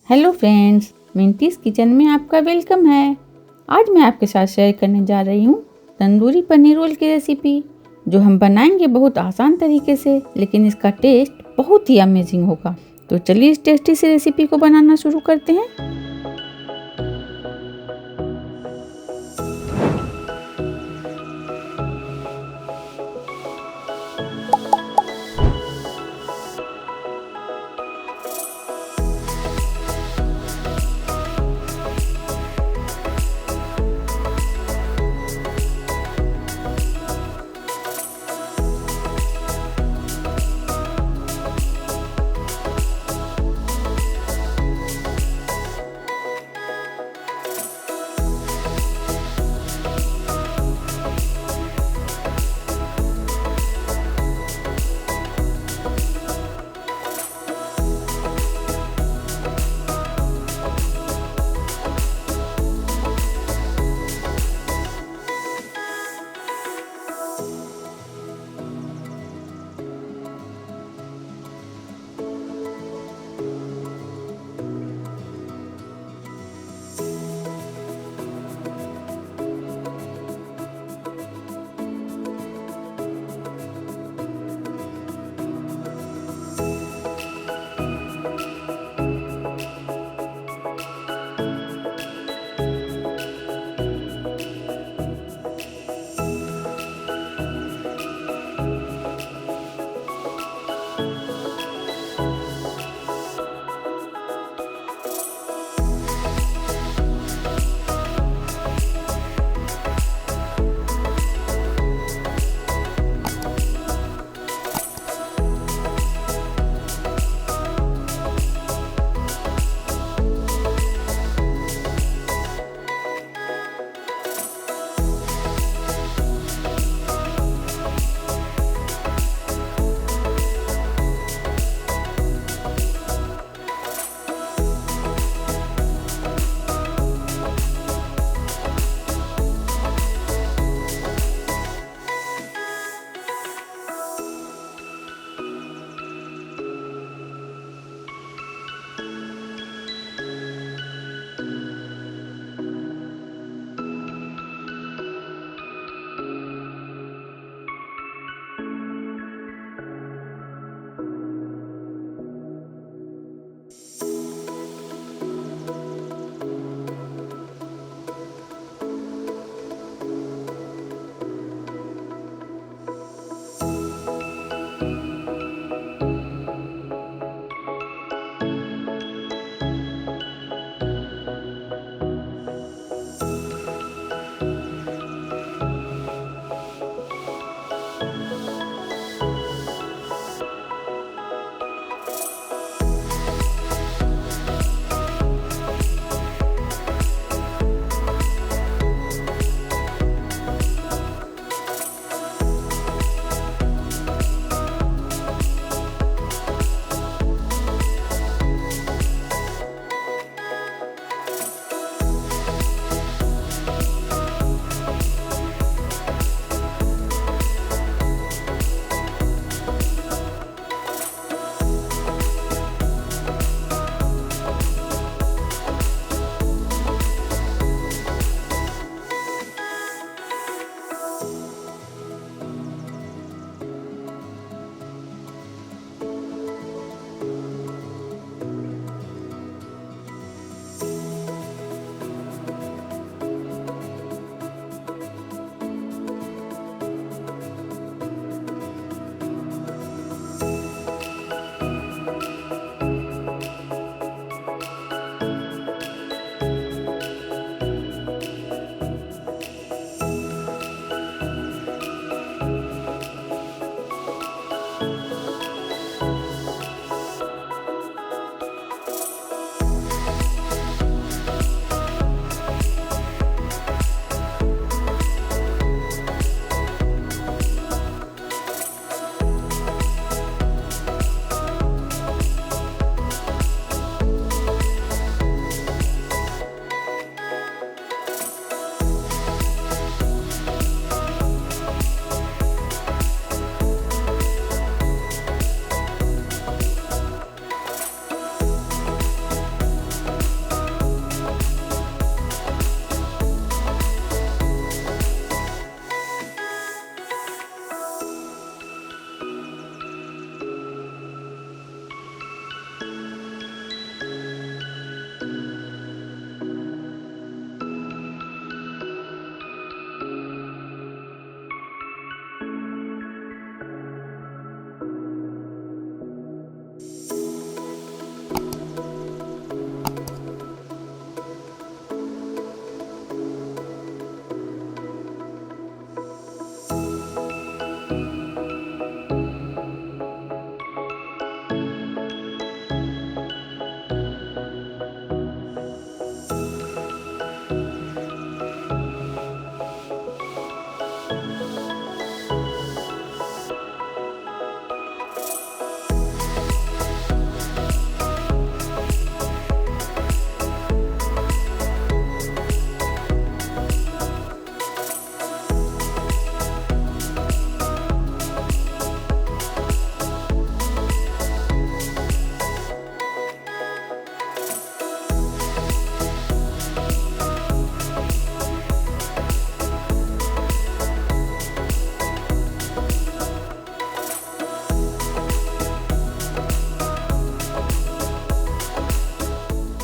Hello friends, मिंटीज kitchen में आपका welcome है। आज मैं आपके साथ शेयर करने जा रही हूँ तंदूरी पनीर रोल की रेसिपी, जो हम बनाएंगे बहुत आसान तरीके से, लेकिन इसका टेस्ट बहुत ही अमेजिंग होगा। तो चलिए इस टेस्टी सी रेसिपी को बनाना शुरू करते हैं।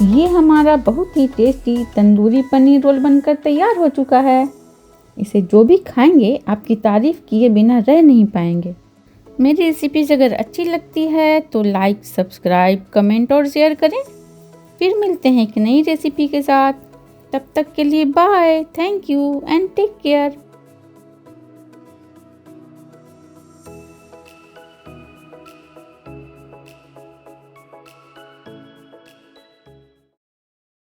ये हमारा बहुत ही टेस्टी तंदूरी पनीर रोल बनकर तैयार हो चुका है। इसे जो भी खाएंगे आपकी तारीफ किए बिना रह नहीं पाएंगे। मेरी रेसिपीज अगर अच्छी लगती है तो लाइक, सब्सक्राइब, कमेंट और शेयर करें। फिर मिलते हैं एक नई रेसिपी के साथ। तब तक के लिए bye, thank you and take care.